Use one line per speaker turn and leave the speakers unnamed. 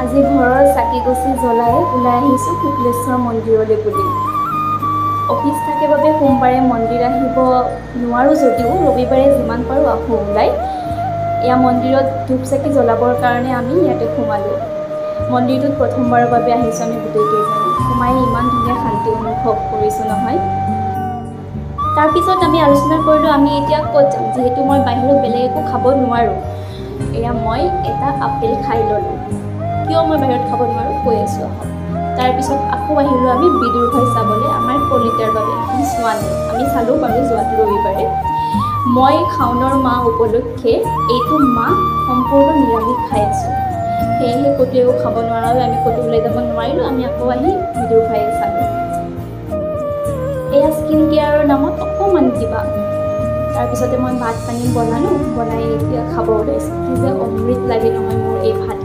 আজি ঘৰৰ চাকি গছি জ্বলাই ওলাই আহিছোঁ শুক্লেশ্বৰ মন্দিৰলৈ বুলি। অফিচ থাকে বাবে সোমবাৰে মন্দিৰ আহিব নোৱাৰোঁ যদিও ৰবিবাৰে যিমান পাৰোঁ আহোঁ ওলাই। এয়া মন্দিৰত ধূপ চাকি জ্বলাবৰ কাৰণে আমি ইয়াতে সোমালোঁ। মন্দিৰটোত প্ৰথমবাৰৰ বাবে আহিছোঁ আমি গোটেইকেইজনী। সোমাই ইমান ধুনীয়া শান্তি অনুভৱ কৰিছোঁ নহয়। তাৰপিছত আমি আলোচনা কৰিলোঁ আমি এতিয়া ক'ত যাম, যিহেতু মই বাহিৰত বেলেগ একো খাব নোৱাৰোঁ। এয়া মই এটা আপেল খাই ল'লোঁ। কিয় মই বাহিৰত খাব নোৱাৰোঁ কৈ আছোঁ আহক। তাৰপিছত আকৌ আহিলোঁ আমি বিদুৰ ভাই চাবলৈ আমাৰ কলিতাৰ বাবে। আমি চোৱা নাই, আমি চালোঁ বাৰু যোৱাটো ৰবিবাৰে। মই শাওনৰ মাহ উপলক্ষে এইটো মাহ সম্পূৰ্ণ নিৰামিষ খাই আছোঁ। সেয়েহে ক'তো একো খাব নোৱাৰা হৈ আমি ক'তো ওলাই যাব নোৱাৰিলোঁ। আমি আকৌ আহি বিদুৰ ভাই চালোঁ। এয়া স্কিন কেয়াৰৰ নামত অকণমান কিবা। তাৰপিছতে মই ভাত পানী বনালোঁ, বনাই এতিয়া খাব ওলাইছোঁ। কি যে অমৃত লাগে নহয় মোৰ এই ভাত।